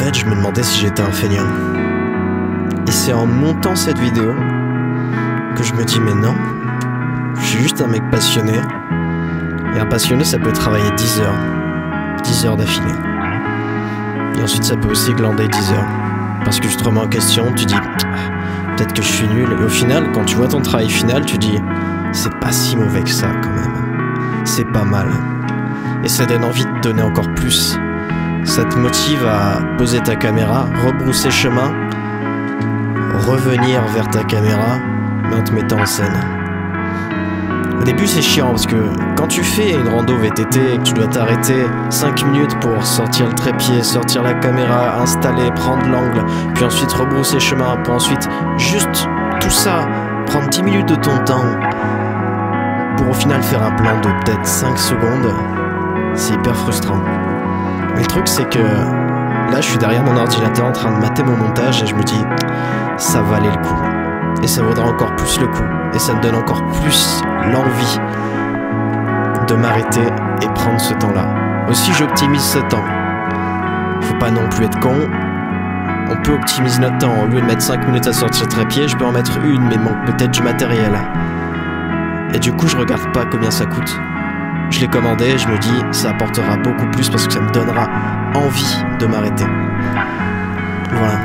fait, je me demandais si j'étais un feignant. Et c'est en montant cette vidéo que je me dis mais non, je suis juste un mec passionné. Et un passionné, ça peut travailler 10 heures d'affilée. Et ensuite, ça peut aussi glander 10 heures. Parce que je te remets en question, tu dis peut-être que je suis nul. Et au final, quand tu vois ton travail final, tu dis c'est pas si mauvais que ça quand même. C'est pas mal. Et ça donne envie de donner encore plus. Ça te motive à poser ta caméra, rebrousser chemin, revenir vers ta caméra, mais en te mettant en scène. Au début c'est chiant parce que quand tu fais une rando VTT et que tu dois t'arrêter 5 minutes pour sortir le trépied, sortir la caméra, installer, prendre l'angle, puis ensuite rebrousser chemin, pour ensuite juste tout ça, prendre 10 minutes de ton temps pour au final faire un plan de peut-être 5 secondes, c'est hyper frustrant. Mais le truc c'est que là je suis derrière mon ordinateur en train de mater mon montage et je me dis ça valait le coup. Et ça vaudra encore plus le coup. Et ça me donne encore plus l'envie de m'arrêter et prendre ce temps-là. Aussi j'optimise ce temps. Faut pas non plus être con. On peut optimiser notre temps. Au lieu de mettre 5 minutes à sortir le trépied, je peux en mettre une, mais manque peut-être du matériel. Et du coup je regarde pas combien ça coûte. Je l'ai commandé, je me dis ça apportera beaucoup plus parce que ça me donnera envie de m'arrêter. Voilà.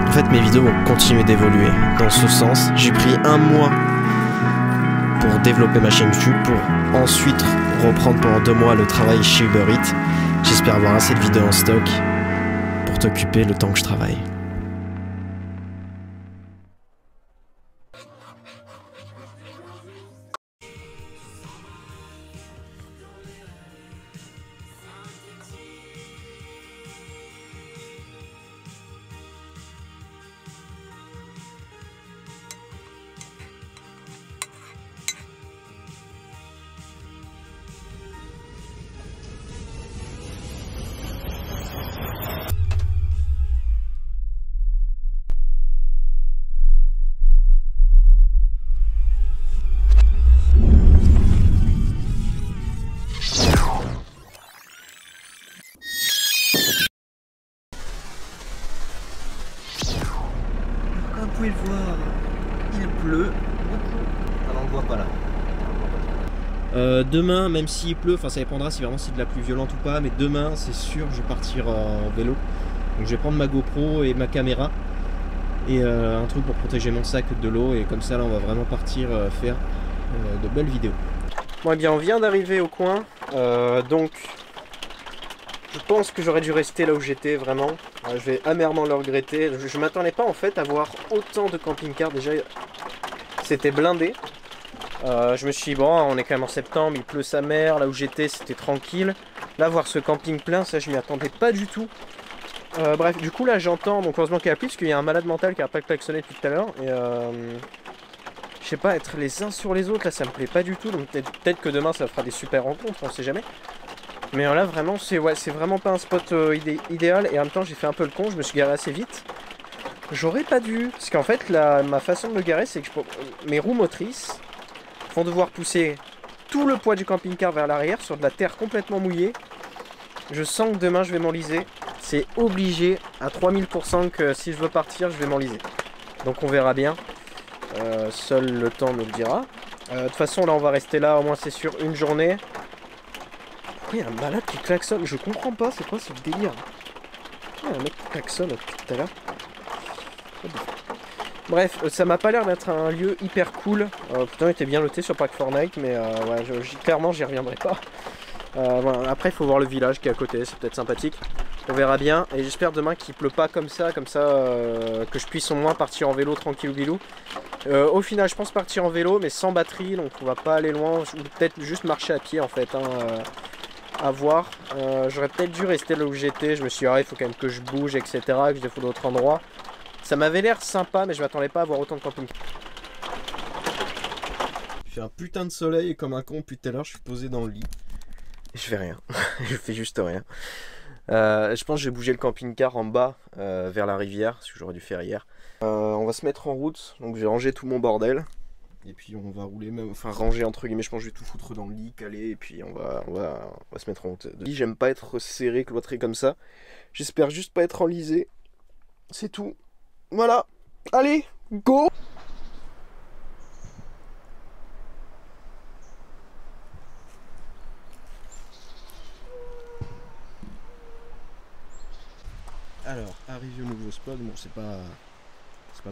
En fait mes vidéos vont continuer d'évoluer dans ce sens. J'ai pris 1 mois pour développer ma chaîne YouTube, pour ensuite reprendre pendant 2 mois le travail chez Uber Eats. J'espère avoir assez de vidéos en stock pour t'occuper le temps que je travaille. Comme vous pouvez le voir, il pleut beaucoup. Ah non, on le voit pas là. Demain, même s'il pleut, enfin ça dépendra si vraiment c'est de la pluie violente ou pas, mais demain c'est sûr je vais partir en vélo. Donc je vais prendre ma GoPro et ma caméra et un truc pour protéger mon sac de l'eau, et comme ça là on va vraiment partir faire de belles vidéos. Bon, eh bien on vient d'arriver au coin, donc je pense que j'aurais dû rester là où j'étais vraiment. Je vais amèrement le regretter. Je m'attendais pas en fait à voir autant de camping-cars. Déjà c'était blindé. Je me suis dit bon, on est quand même en septembre, il pleut sa mère. Là où j'étais c'était tranquille. Là voir ce camping plein, ça je m'y attendais pas du tout. Bref, du coup là j'entends, donc heureusement qu'il y a la pluie parce qu'il y a un malade mental qui a pas klaxonné depuis tout à l'heure. Et je sais pas, être les uns sur les autres là ça me plaît pas du tout. Donc peut-être que demain ça fera des super rencontres, on sait jamais. Mais là vraiment c'est vraiment pas un spot idéal, et en même temps j'ai fait un peu le con, je me suis garé assez vite. J'aurais pas dû, parce qu'en fait ma façon de me garer c'est que mes roues motrices vont devoir pousser tout le poids du camping-car vers l'arrière sur de la terre complètement mouillée. Je sens que demain je vais m'enliser, c'est obligé à 3000% que si je veux partir je vais m'enliser. Donc on verra bien, seul le temps me le dira. De toute façon là on va rester là au moins c'est sûr une journée. Il y a un malade qui klaxonne, je comprends pas, c'est quoi ce délire? Il y a un mec qui klaxonne depuis tout à l'heure. Bref, ça m'a pas l'air d'être un lieu hyper cool. Putain, il était bien noté sur Pack Fortnite, mais ouais, clairement j'y reviendrai pas. Voilà. Après il faut voir le village qui est à côté, c'est peut-être sympathique. On verra bien, et j'espère demain qu'il pleut pas comme ça que je puisse au moins partir en vélo tranquillou bilou. Au final je pense partir en vélo mais sans batterie, donc on va pas aller loin, ou peut-être juste marcher à pied en fait. À voir. J'aurais peut-être dû rester là où j'étais. Je me suis dit, il faut quand même que je bouge, etc. Que je défaut d'autres endroits. Ça m'avait l'air sympa, mais je m'attendais pas à avoir autant de camping. Il fait un putain de soleil et comme un con, depuis tout à l'heure, je suis posé dans le lit. Et je fais rien. Je fais juste rien. Je pense que je vais bouger le camping-car en bas vers la rivière, ce que j'aurais dû faire hier. On va se mettre en route. Donc, j'ai rangé tout mon bordel. Et puis on va rouler même, enfin ranger entre guillemets, je pense que je vais tout foutre dans le lit, caler, et puis on va se mettre en route. J'aime pas être serré, cloîtré comme ça. J'espère juste pas être enlisé. C'est tout. Voilà. Allez, go! Alors, arrivé au nouveau spot, bon c'est pas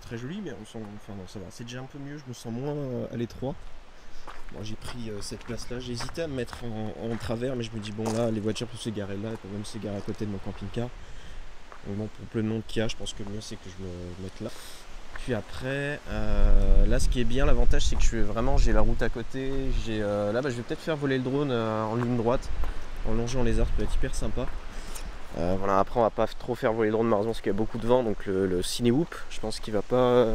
très joli, mais on sent, enfin non ça va, c'est déjà un peu mieux, je me sens moins à l'étroit. Bon, j'ai pris cette place là, j'ai hésité à me mettre en travers, mais je me dis bon là les voitures peuvent se garer là, elles peuvent même se garer à côté de mon camping-car. Bon, pour plein de monde qu'il y a, je pense que le mieux c'est que je me mette là. Puis après, là ce qui est bien, l'avantage c'est que j'ai la route à côté, là je vais peut-être faire voler le drone en ligne droite, en longeant les arbres, ça peut être hyper sympa. Voilà, après on va pas trop faire voler le drone malheureusement parce qu'il y a beaucoup de vent, donc le ciné-whoop je pense qu'il va pas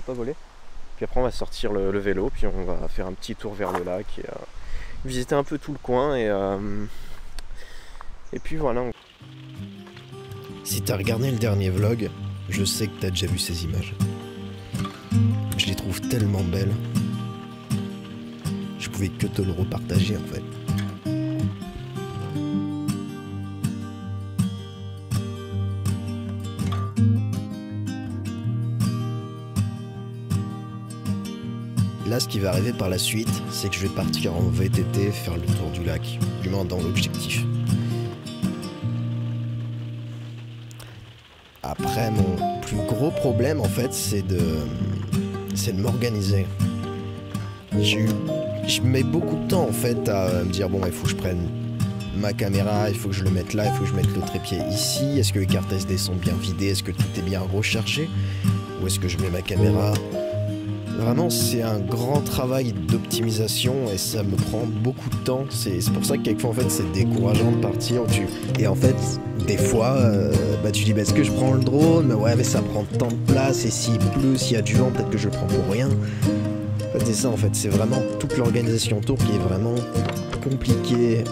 voler. Puis après on va sortir le vélo, puis on va faire un petit tour vers le lac et visiter un peu tout le coin et puis voilà. Si t'as regardé le dernier vlog, je sais que t'as déjà vu ces images. Je les trouve tellement belles. Je pouvais que te le repartager en fait. Là, ce qui va arriver par la suite, c'est que je vais partir en VTT faire le tour du lac, du moins dans l'objectif. Après, mon plus gros problème, en fait, c'est de m'organiser. Je mets beaucoup de temps, en fait, à me dire, bon, il faut que je prenne ma caméra, il faut que je le mette là, il faut que je mette le trépied ici. Est-ce que les cartes SD sont bien vidées? Est-ce que tout est bien rechargé? Où est-ce que je mets ma caméra? Vraiment, c'est un grand travail d'optimisation et ça me prend beaucoup de temps. C'est pour ça que quelquefois, en fait, c'est décourageant de partir. Et en fait, des fois, tu dis, est-ce que je prends le drone? Mais ouais, mais ça prend tant de place. Et s'il pleut, s'il y a du vent, peut-être que je le prends pour rien. En fait, c'est ça, en fait. C'est vraiment toute l'organisation autour qui est vraiment compliquée.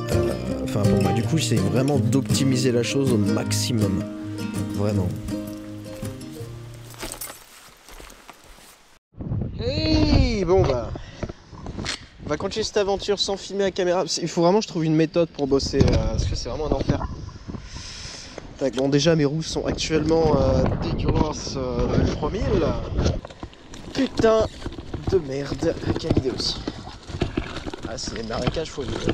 Enfin, pour moi, du coup, j'essaie vraiment d'optimiser la chose au maximum. Vraiment. Bon bah, on va continuer cette aventure sans filmer la caméra. Il faut vraiment que je trouve une méthode pour bosser, parce que c'est vraiment un enfer. Tac, bon déjà mes roues sont actuellement dégueulasses level 3000. Putain de merde, quelle idée aussi. Ah c'est les marécages, faut vivre.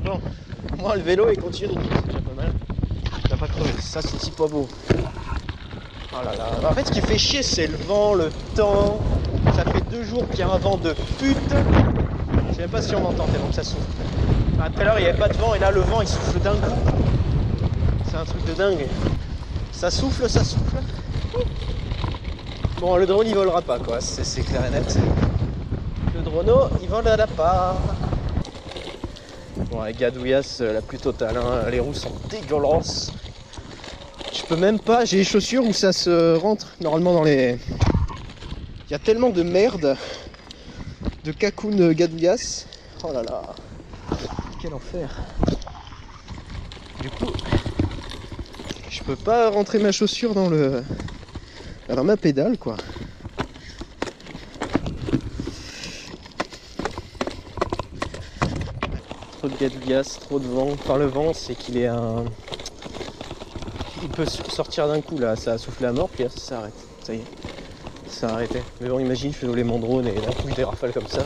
Bon, moi le vélo il continue de rouler, c'est déjà pas mal. Il n'a pas crevé, ça c'est si pas beau. Oh là là. En fait ce qui fait chier c'est le vent, le temps. Ça fait 2 jours qu'il y a un vent de pute. Je sais même pas si on m'entend tellement que ça souffle. Ah, tout à l'heure il n'y avait pas de vent et là le vent il souffle d'un coup. C'est un truc de dingue. Ça souffle, ça souffle. Bon le drone il volera pas quoi, c'est clair et net. Le drono il volera pas. Bon la gadouillasse la plus totale, hein. Les roues sont dégueulasses. Je peux même pas, j'ai les chaussures où ça se rentre normalement dans les... Il y a tellement de merde, de cacoune gadouillasse. Oh là là, quel enfer. Du coup, je peux pas rentrer ma chaussure dans ma pédale quoi. Trop de gadouillasse, trop de vent. Enfin le vent c'est qu'il est un... Il peut sortir d'un coup là, ça a soufflé à mort, puis là ça s'arrête. Ça y est, ça a arrêté. Mais bon, imagine, je fais voler mon drone et d'un coup des rafales comme ça.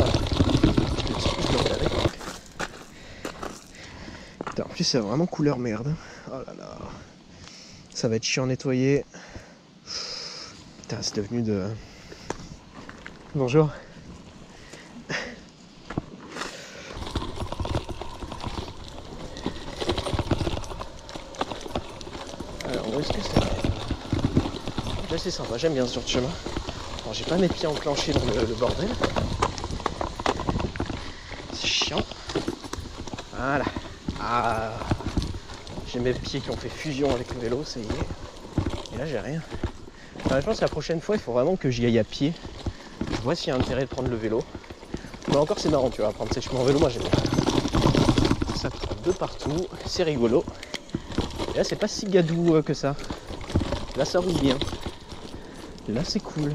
Putain, en plus c'est vraiment couleur merde. Oh là là. Ça va être chiant à nettoyer. Putain, c'est devenu de... Bonjour. Où est-ce que c'est? Là c'est sympa, j'aime bien ce genre de chemin. Bon, j'ai pas mes pieds enclenchés dans le bordel. C'est chiant. Voilà. Ah, j'ai mes pieds qui ont fait fusion avec le vélo, ça y est. Et là j'ai rien. Alors, je pense que la prochaine fois il faut vraiment que j'y aille à pied. Je vois s'il y a intérêt de prendre le vélo. Mais encore c'est marrant, tu vois, prendre ces chemins en vélo, moi j'aime bien. Ça prend de partout, c'est rigolo. Et là c'est pas si gadou que ça. Là ça roule bien. Là c'est cool.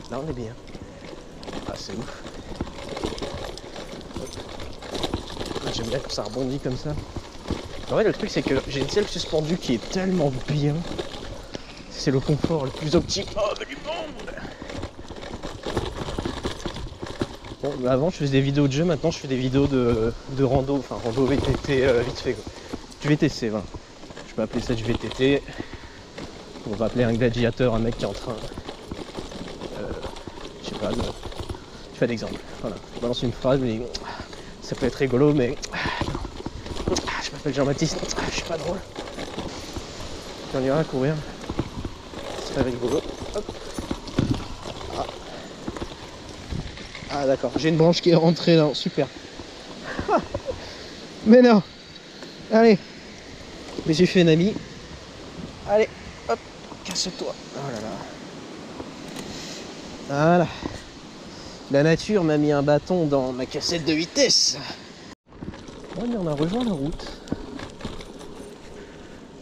Là on est bien. Ah c'est ouf. J'aime bien quand ça rebondit comme ça. En vrai le truc c'est que j'ai une selle suspendue qui est tellement bien. C'est le confort le plus optique du monde. Bon, bah avant je faisais des vidéos de jeu, maintenant je fais des vidéos de rando, enfin rando VTT vite fait quoi. Du VTC, voilà. Je peux appeler ça du VTT. On va appeler un gladiateur, un mec qui est en train, je sais pas, je fais d'exemple. Voilà, je balance une phrase, je me dis, ça peut être rigolo, mais je m'appelle Jean-Baptiste, je suis pas drôle. Puis on ira courir, c'est pas rigolo. Hop. Ah d'accord, j'ai une branche qui est rentrée là, super. Ah, mais non, allez, mais j'ai fait un ami. Allez, hop, casse-toi. Oh là là. Voilà. La nature m'a mis un bâton dans ma cassette de vitesse. Ouais, mais on a rejoint la route.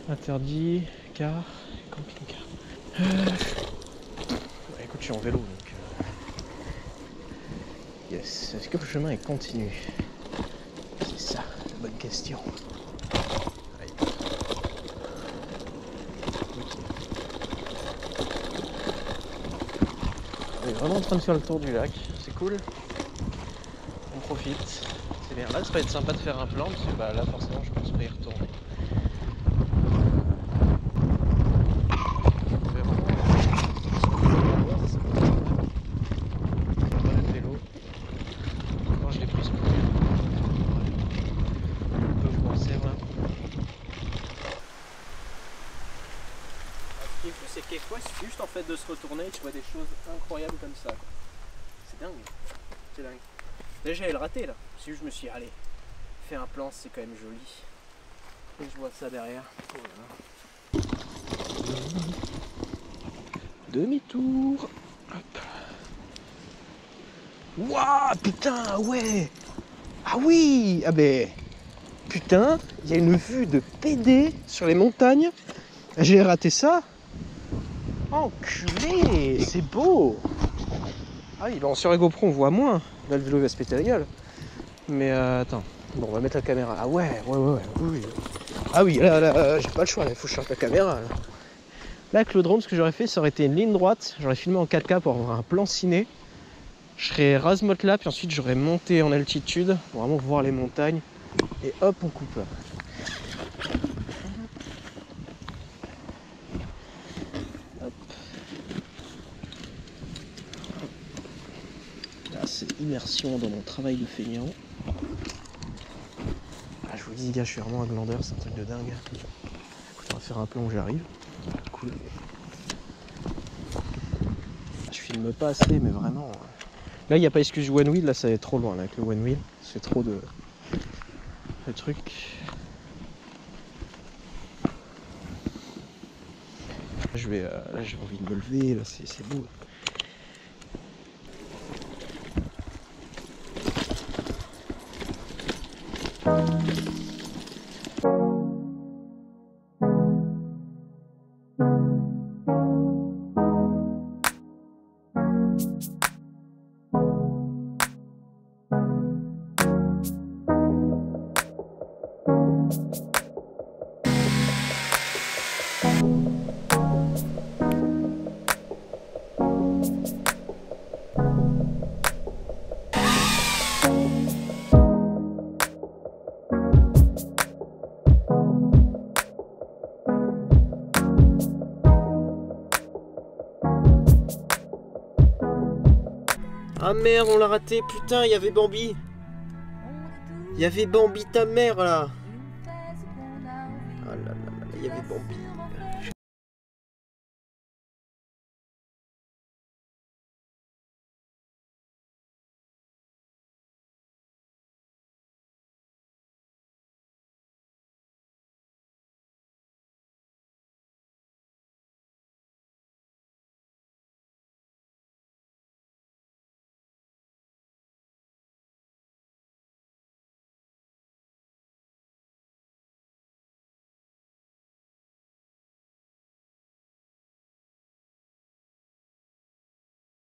Interdit, car, camping-car. Bah, écoute, je suis en vélo donc. Yes. Est-ce que le chemin est continu? C'est ça, la bonne question. On est vraiment en train de faire le tour du lac, c'est cool. On profite, c'est bien. Là, ça va être sympa de faire un plan parce que bah, là, forcément, je pense pas y retourner. Le vélo. Quand je l'ai pris ce coup. Un peu je m'en sers là. Ce qui est fou, c'est que quelquefois, il suffit juste en fait de se retourner et tu vois des choses incroyables comme ça. C'est dingue. C'est dingue. Déjà, j'allais le rater là. Si je me suis dit, allez, faire un plan, c'est quand même joli. Et je vois ça derrière. Oh là là. Demi-tour. Hop. Waouh, putain, ouais. Ah oui. Ah ben, putain, il y a une vue de PD sur les montagnes. J'ai raté ça. Enculé, c'est beau. Ah oui, bon, sur la GoPro on voit moins. Là le vélo va se péter la gueule. Mais attends, bon on va mettre la caméra. Ah ouais, oui. Ah oui, là, j'ai pas le choix, il faut que je sorte la caméra. Là avec le drone, ce que j'aurais fait, ça aurait été une ligne droite. J'aurais filmé en 4K pour avoir un plan ciné. Je serais rase-motte là, puis ensuite j'aurais monté en altitude pour vraiment voir les montagnes. Et hop, on coupe. C'est immersion dans mon travail de feignant. Ah, je vous dis, gars, je suis vraiment un glandeur, c'est un truc de dingue. Écoute, on va faire un plan où j'arrive. Cool. Je filme pas assez, mais vraiment. Là, il n'y a pas excuse one wheel, là, ça va être trop loin. Là, avec le one wheel, c'est trop de trucs. Là, j'ai envie de me lever, là, c'est beau. Ah merde, on l'a raté, putain, il y avait Bambi. Il y avait Bambi ta mère là. Ah là là là, il y avait Bambi.